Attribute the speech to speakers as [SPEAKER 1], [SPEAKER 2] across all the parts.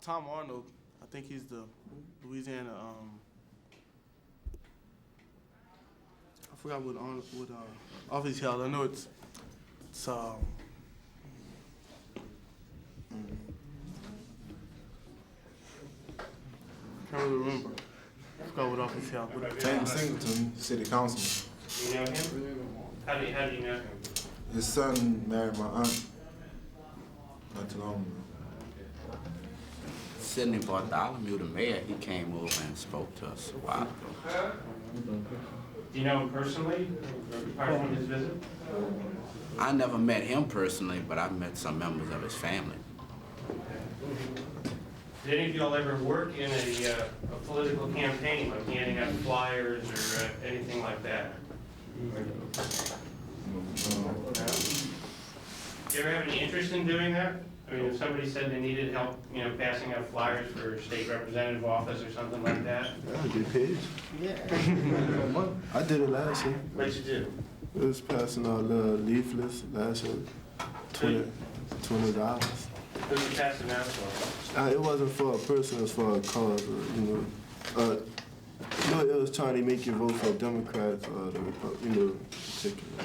[SPEAKER 1] Tom Arnold, I think he's the Louisiana. I forgot what office he held. I know it's can't really remember. I forgot what office he held.
[SPEAKER 2] James Singleton, city councilman.
[SPEAKER 3] You know him? How do you know him?
[SPEAKER 2] His son married my aunt not too long ago.
[SPEAKER 4] Sidney Bartholomew, the mayor, he came over and spoke to us a while ago.
[SPEAKER 3] Do you know him personally, apart from his visit?
[SPEAKER 4] I never met him personally, but I've met some members of his family.
[SPEAKER 3] Did any of y'all ever work in a political campaign, like handing out flyers or anything like that? Do you ever have any interest in doing that? I mean, if somebody said they needed help, passing out flyers for state representative office or something like that?
[SPEAKER 5] I get paid.
[SPEAKER 3] Yeah.
[SPEAKER 5] I did it last year.
[SPEAKER 3] What'd you do?
[SPEAKER 5] It was passing out leaflets last year. $20.
[SPEAKER 3] Who you passing out for?
[SPEAKER 5] It wasn't for a person, it was for a cause, it was trying to make you vote for Democrats or the Republicans, particular.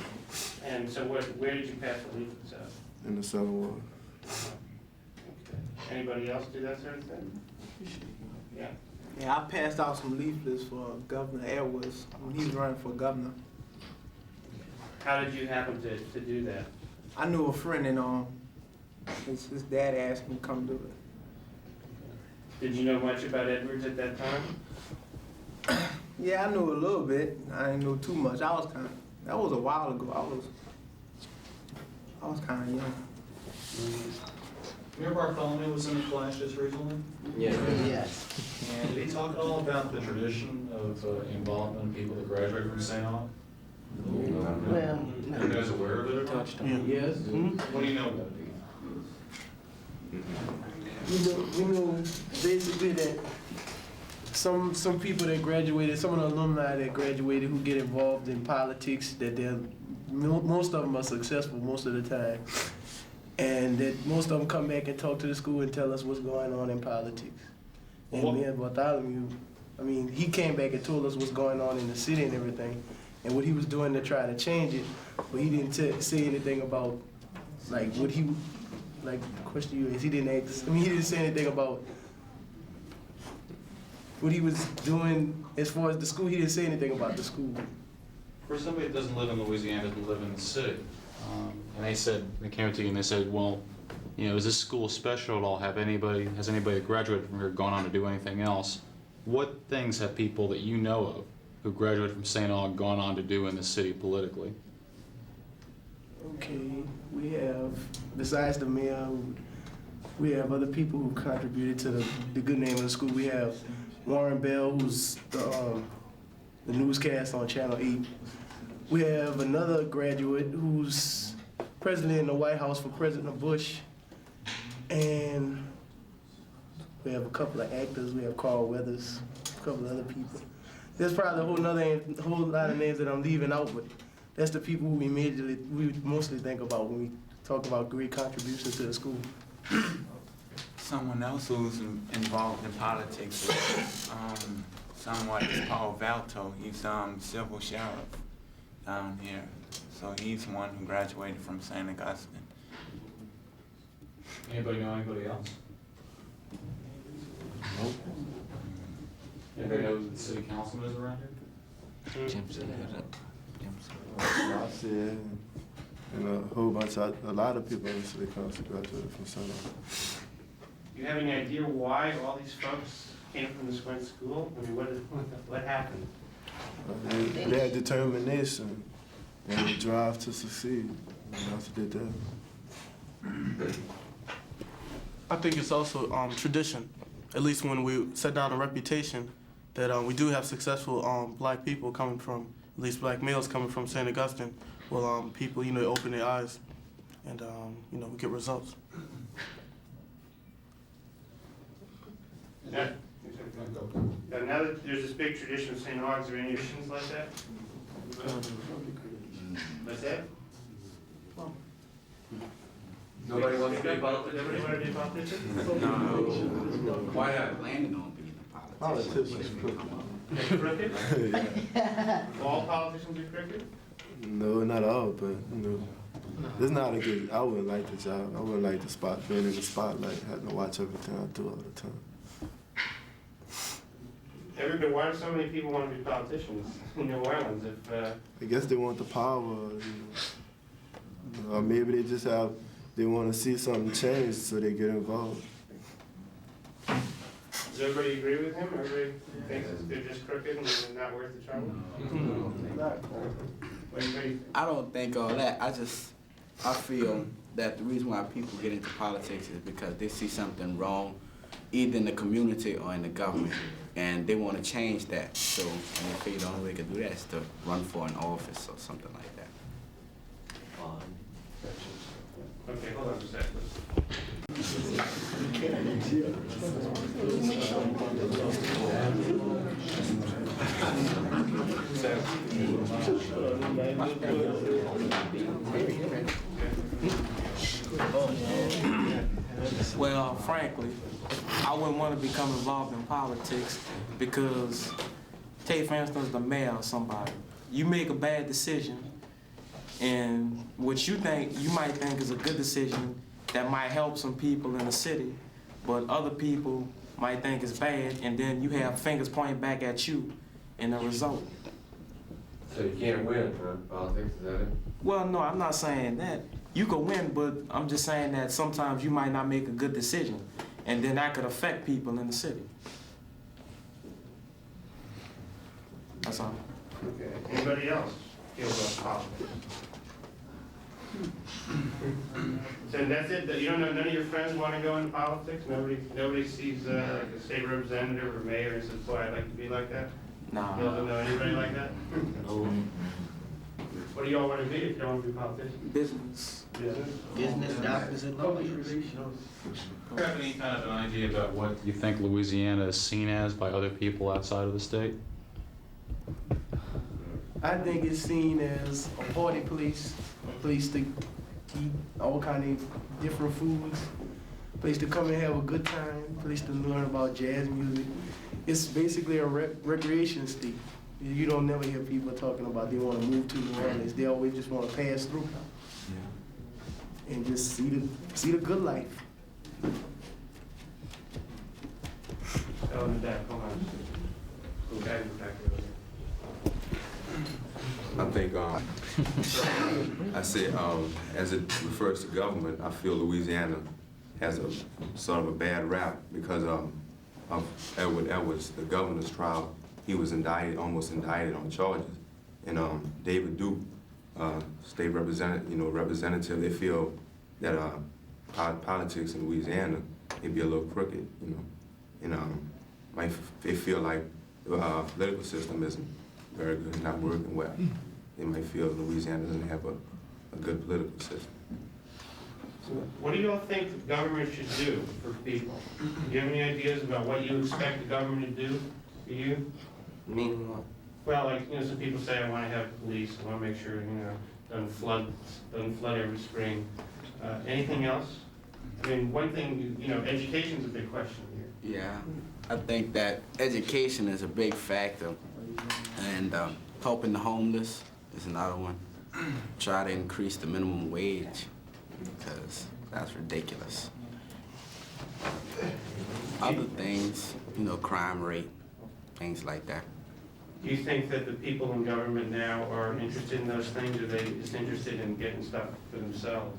[SPEAKER 3] And so where did you pass the leaflets out?
[SPEAKER 5] In the 7th Ward.
[SPEAKER 3] Okay. Anybody else do that sort of thing? Yeah.
[SPEAKER 6] Yeah, I passed out some leaflets for Governor Edwards when he was running for governor.
[SPEAKER 3] How did you happen to do that?
[SPEAKER 6] I knew a friend and his dad asked me to come do it.
[SPEAKER 3] Did you know much about Edwards at that time?
[SPEAKER 6] Yeah, I knew a little bit. I didn't know too much. That was a while ago. I was kind of young.
[SPEAKER 7] Mayor Bartholomew was in the flash just recently?
[SPEAKER 6] Yes.
[SPEAKER 7] And did he talk at all about the tradition of involvement of people that graduate from St. Aug?
[SPEAKER 6] Well,
[SPEAKER 7] Are you guys aware of it at all?
[SPEAKER 6] yes.
[SPEAKER 7] What do you know about it?
[SPEAKER 6] We know basically that some people that graduated, some of the alumni that graduated who get involved in politics, that most of them are successful most of the time, and that most of them come back and talk to the school and tell us what's going on in politics. And Mayor Bartholomew, I mean, he came back and told us what's going on in the city and everything, and what he was doing to try to change it, but he didn't say anything about what he. Like the question you asked, he didn't say anything about what he was doing as far as the school. He didn't say anything about the school.
[SPEAKER 7] For somebody that doesn't live in Louisiana, doesn't live in the city, and they came to you and they said, well, is this school special at all? Has anybody that graduated from here gone on to do anything else? What things have people that you know of who graduated from St. Aug gone on to do in the city politically?
[SPEAKER 6] Okay, we have, besides the mayor, we have other people who contributed to the good name of the school. We have Warren Bell, who's the newscast on Channel 8. We have another graduate who's president in the White House for President Bush. And we have a couple of actors. We have Carl Weathers, a couple of other people. There's probably a whole lot of names that I'm leaving out, but that's the people who we mostly think about when we talk about great contributions to the school.
[SPEAKER 8] Someone else who's involved in politics is somewhat Paul Valto. He's civil sheriff down here. So he's one who graduated from St. Augustine.
[SPEAKER 7] Anybody know anybody else?
[SPEAKER 5] Nope.
[SPEAKER 7] Anybody know who the city councilman is around here?
[SPEAKER 4] Jim said that.
[SPEAKER 5] I said, and a lot of people in the city council graduated from St. Aug.
[SPEAKER 3] Do you have any idea why all these folks came from this one school? I mean, what happened?
[SPEAKER 5] They had determination and a drive to succeed, and that's what they did.
[SPEAKER 1] I think it's also tradition, at least when we set down a reputation, that we do have successful black people coming from, at least black males coming from St. Augustine. Well, people, open their eyes and, we get results.
[SPEAKER 3] Now that there's this big tradition of St. Augs, are there any traditions like that? What's that?
[SPEAKER 9] Nobody wants to be a
[SPEAKER 3] Nobody
[SPEAKER 9] politician?
[SPEAKER 3] want to be a politician?
[SPEAKER 9] Why not?
[SPEAKER 4] Planning on being a politician.
[SPEAKER 5] Politicians crooked.
[SPEAKER 3] They're crooked?
[SPEAKER 5] Yeah.
[SPEAKER 3] All politicians are crooked?
[SPEAKER 5] No, not all, but you know, it's not a good. I wouldn't like the job. I wouldn't like the spot, being in the spotlight, having to watch everything I do all the time.
[SPEAKER 3] Everybody, why do so many people want to be politicians in New Orleans if,
[SPEAKER 5] I guess they want the power, or maybe they just they want to see something change, so they get involved.
[SPEAKER 3] does everybody agree with him? Everybody thinks they're just crooked and they're not worth the trouble? What do you think?
[SPEAKER 4] I don't think all that. I feel that the reason why people get into politics is because they see something wrong, either in the community or in the government, and they want to change that. So, and they figure the only way to do that is to run for an office or something like that.
[SPEAKER 3] Okay, hold on a second.
[SPEAKER 10] Well, frankly, I wouldn't want to become involved in politics because, take for instance, the mayor or somebody. You make a bad decision, and what you might think is a good decision that might help some people in the city, but other people might think it's bad, and then you have fingers pointing back at you in the result.
[SPEAKER 9] So you can't win, huh? Politics, is that it?
[SPEAKER 10] Well, no, I'm not saying that. You could win, but I'm just saying that sometimes you might not make a good decision, and then that could affect people in the city. That's all.
[SPEAKER 3] Okay, anybody else feel about politics? So that's it, that you don't know, none of your friends want to go into politics? Nobody sees like a state representative or mayor and says, boy, I'd like to be like that?
[SPEAKER 10] Nah.
[SPEAKER 3] You don't know anybody like that?
[SPEAKER 10] No.
[SPEAKER 3] What do y'all want to be if you don't want to be politicians?
[SPEAKER 10] Business.
[SPEAKER 3] Business?
[SPEAKER 6] doctors, and lawyers.
[SPEAKER 7] Do you have any kind of an idea about what you think Louisiana is seen as by other people outside of the state?
[SPEAKER 6] I think it's seen as a party place, a place to eat all kind of different foods, a place to come and have a good time, a place to learn about jazz music. It's basically a recreation state. You don't never hear people talking about they want to move to New Orleans. They always just want to pass through and just see the good life.
[SPEAKER 3] Oh, in the back, hold on. Okay, back there.
[SPEAKER 11] I think, I said, as it refers to government, I feel Louisiana has a sort of a bad rap because of Edward Edwards, the governor's trial. He was almost indicted on charges. And David Duke, state representative, they feel that politics in Louisiana may be a little crooked, and they feel like the political system isn't very good, not working well. They might feel Louisiana doesn't have a good political system.
[SPEAKER 3] What do you all think the government should do for people? Do you have any ideas about what you expect the government to do for you?
[SPEAKER 6] Meaning what?
[SPEAKER 3] Well, like, some people say, I want to have police, I want to make sure, doesn't flood every spring. Anything else? I mean, one thing, education's a big question here.
[SPEAKER 4] Yeah, I think that education is a big factor, and helping the homeless is another one. Try to increase the minimum wage, because that's ridiculous. Other things, crime rate, things like that.
[SPEAKER 3] Do you think that the people in government now are interested in those things, or are they just interested in getting stuff for themselves?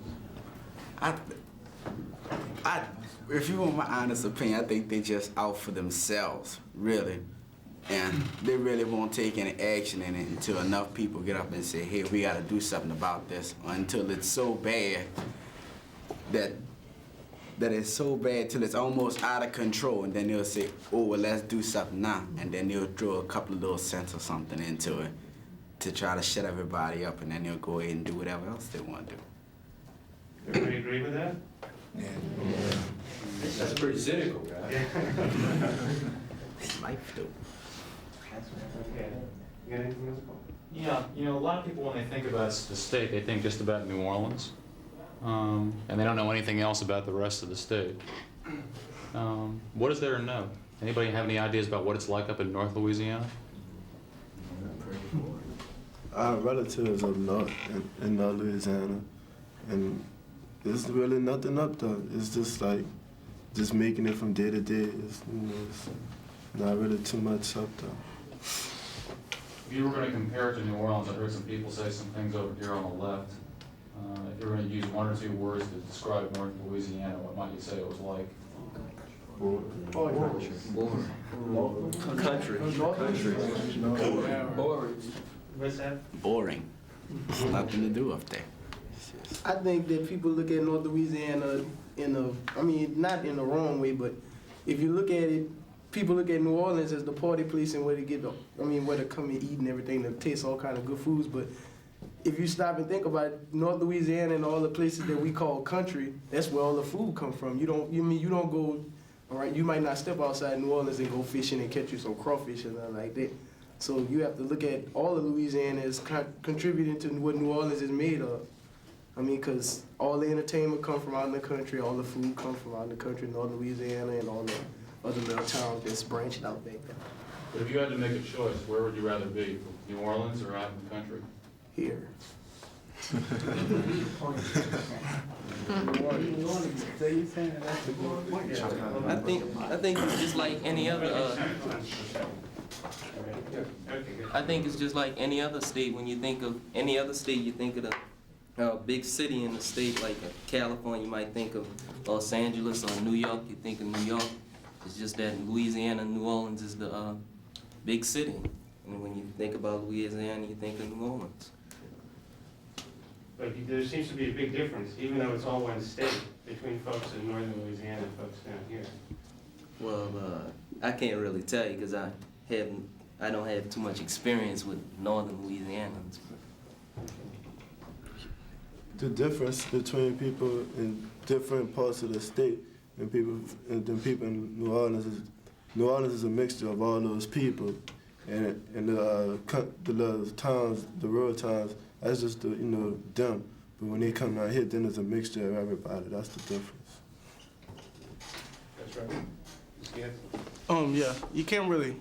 [SPEAKER 4] If you want my honest opinion, I think they're just out for themselves, really. And they really won't take any action in it until enough people get up and say, hey, we gotta do something about this, or until it's so bad that it's so bad till it's almost out of control, and then they'll say, oh, well, let's do something now. And then they'll throw a couple of little cents or something into it to try to shut everybody up, and then they'll go ahead and do whatever else they want to do.
[SPEAKER 3] Everybody agree with that?
[SPEAKER 9] Yeah. That's pretty cynical, guy.
[SPEAKER 4] It's life, though.
[SPEAKER 3] Okay. You got anything else, Paul?
[SPEAKER 7] Yeah, a lot of people, when they think about the state, they think just about New Orleans. and they don't know anything else about the rest of the state. What is there to know? Anybody have any ideas about what it's like up in North Louisiana?
[SPEAKER 5] Our relatives up north in North Louisiana, and there's really nothing up there. It's just like just making it from day to day. It's, it's not really too much up there.
[SPEAKER 7] If you were going to compare it to New Orleans, I heard some people say some things over here on the left. If you were going to use one or two words to describe North Louisiana, what might you say it was like?
[SPEAKER 3] What's that?
[SPEAKER 4] Boring. There's nothing to do up there.
[SPEAKER 6] I think that people look at North Louisiana I mean, not in the wrong way, but if you look at it, people look at New Orleans as the party place and where where to come and eat and everything, to taste all kind of good foods. But if you stop and think about it, North Louisiana and all the places that we call country, that's where all the food come from. You don't go, all right, you might not step outside New Orleans and go fishing and catch you some crawfish or nothing like that. So you have to look at all of Louisiana as contributing to what New Orleans is made of. I mean, because all the entertainment come from out in the country, all the food come from out in the country, Northern Louisiana and all the other little towns that's branched out back there.
[SPEAKER 7] But if you had to make a choice, where would you rather be? New Orleans or out in the country?
[SPEAKER 6] Here.
[SPEAKER 10] I think it's just like any other. I think it's just like any other state. When you think of any other state, you think of the big city in the state, like California. You might think of Los Angeles or New York. You think of New York. It's just that Louisiana, New Orleans is the big city. And when you think about Louisiana, you think of New Orleans.
[SPEAKER 3] But there seems to be a big difference, even though it's all one state, between folks in northern Louisiana and folks down here.
[SPEAKER 10] Well, I can't really tell you because I don't have too much experience with northern Louisianans.
[SPEAKER 5] The difference between people in different parts of the state and people in New Orleans is a mixture of all those people, and the little towns, the rural towns, that's just them. But when they come out here, then there's a mixture of everybody. That's the difference.
[SPEAKER 3] That's right. Yes.
[SPEAKER 1] Yeah, you can't really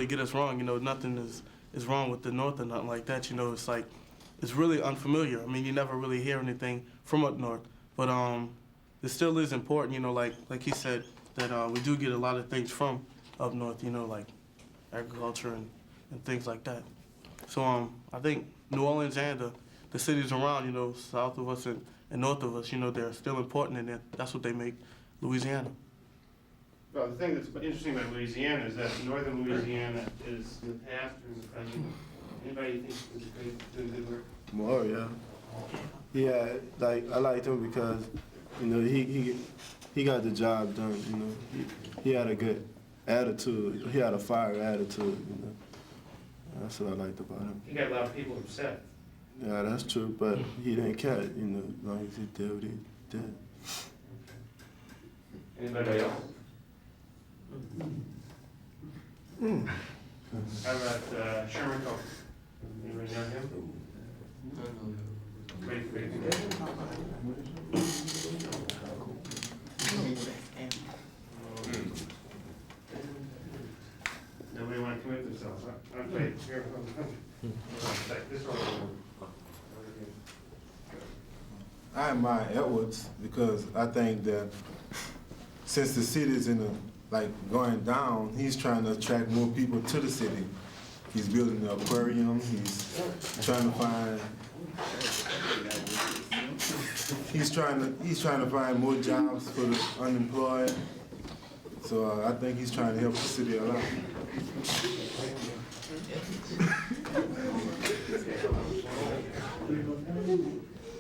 [SPEAKER 1] get us wrong. Nothing is wrong with the North or nothing like that. It's like, it's really unfamiliar. I mean, you never really hear anything from up north. But it still is important, like he said, that we do get a lot of things from up north, like agriculture and things like that. So I think New Orleans and the cities around, south of us and north of us, they're still important, and that's what they make Louisiana.
[SPEAKER 3] Well, the thing that's interesting about Louisiana is that northern Louisiana is in the past or in the present. Anybody think is doing good work?
[SPEAKER 5] More, yeah. Yeah, like I liked him because, he got the job done. He had a good attitude. He had a fire attitude. That's what I liked about him.
[SPEAKER 3] He got a lot of people upset.
[SPEAKER 5] Yeah, that's true, but he didn't care. As long as he did what he did.
[SPEAKER 3] Anybody else? How about Sherman Cole? Anybody know him? Wait. Nobody want to commit themselves, huh? Wait, here. This one.
[SPEAKER 2] I admire Edwards because I think that since the city is going down, he's trying to attract more people to the city. He's building an aquarium. He's trying to find more jobs for the unemployed. So I think he's trying to help the city a lot.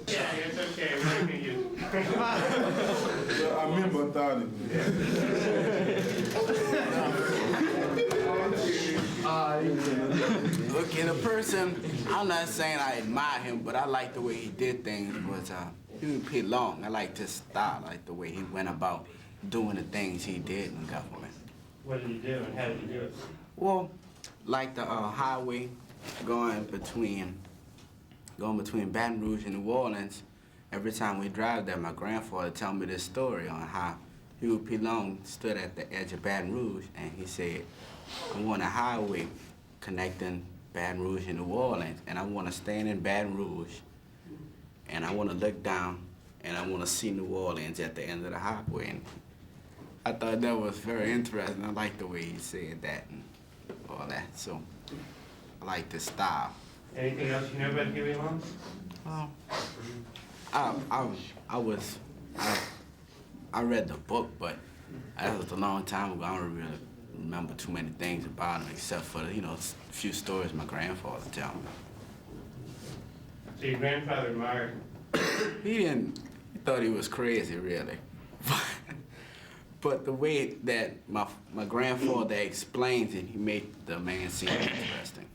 [SPEAKER 3] Yeah, it's okay. We're not gonna use it.
[SPEAKER 2] I remember thought
[SPEAKER 4] Look, in a person, I'm not saying I admire him, but I like the way he did things. He didn't pay long. I like his style, I like the way he went about doing the things he did in government.
[SPEAKER 3] What did he do and how did he do it?
[SPEAKER 4] Well, like the highway going between Baton Rouge and New Orleans, every time we drive there, my grandfather tell me this story on how Huey P. Long stood at the edge of Baton Rouge and he said, I want a highway connecting Baton Rouge and New Orleans, and I want to stand in Baton Rouge and I want to look down and I want to see New Orleans at the end of the highway. And I thought that was very interesting. I like the way he said that and all that. So I like the style.
[SPEAKER 3] Anything else you know about Huey Long?
[SPEAKER 4] I read the book, but that was a long time ago. I don't really remember too many things about him except for a few stories my grandfather tell me.
[SPEAKER 3] So your grandfather admired him.
[SPEAKER 4] He thought he was crazy, really. But the way that my grandfather explains it, he made the man seem interesting.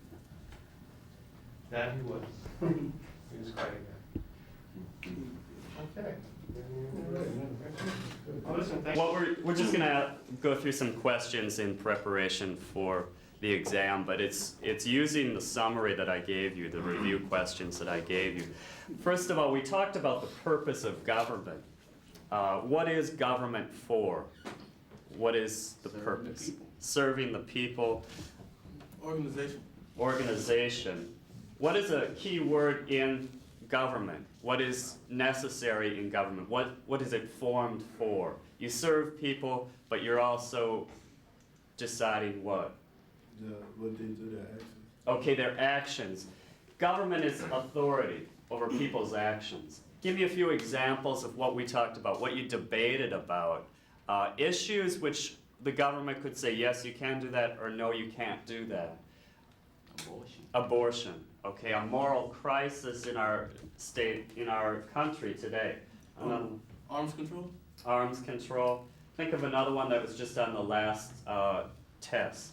[SPEAKER 3] That he was. He was quite a guy. Okay. Well, listen, thank
[SPEAKER 12] Well, we're just gonna go through some questions in preparation for the exam, but it's using the summary that I gave you, the review questions that I gave you. First of all, we talked about the purpose of government. What is government for? What is the purpose? Serving the people. Organization. What is a key word in government? What is necessary in government? What is it formed for? You serve people, but you're also deciding what?
[SPEAKER 5] What they do, their actions.
[SPEAKER 12] Okay, their actions. Government is authority over people's actions. Give me a few examples of what we talked about, what you debated about. Issues which the government could say, yes, you can do that, or no, you can't do that. Abortion. Okay, a moral crisis in our state, in our country today.
[SPEAKER 1] Arms control?
[SPEAKER 12] Arms control. Think of another one that was just on the last test.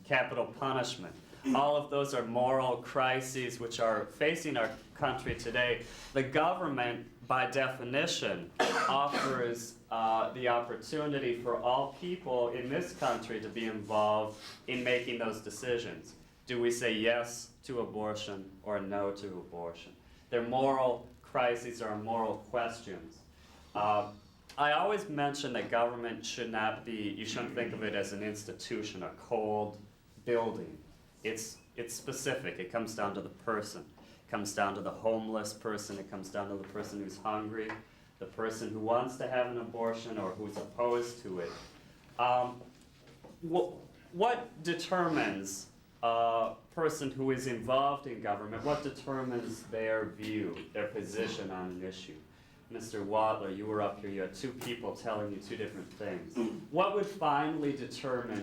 [SPEAKER 12] Capital punishment. All of those are moral crises which are facing our country today. The government, by definition, offers the opportunity for all people in this country to be involved in making those decisions. Do we say yes to abortion or no to abortion? They're moral crises or moral questions. I always mention that government should not be, you shouldn't think of it as an institution, a cold building. It's specific. It comes down to the person. It comes down to the homeless person. It comes down to the person who's hungry, the person who wants to have an abortion or who's opposed to it. What determines a person who is involved in government, what determines their view, their position on an issue? Mr. Wadler, you were up here, you had two people telling you two different things. What would finally determine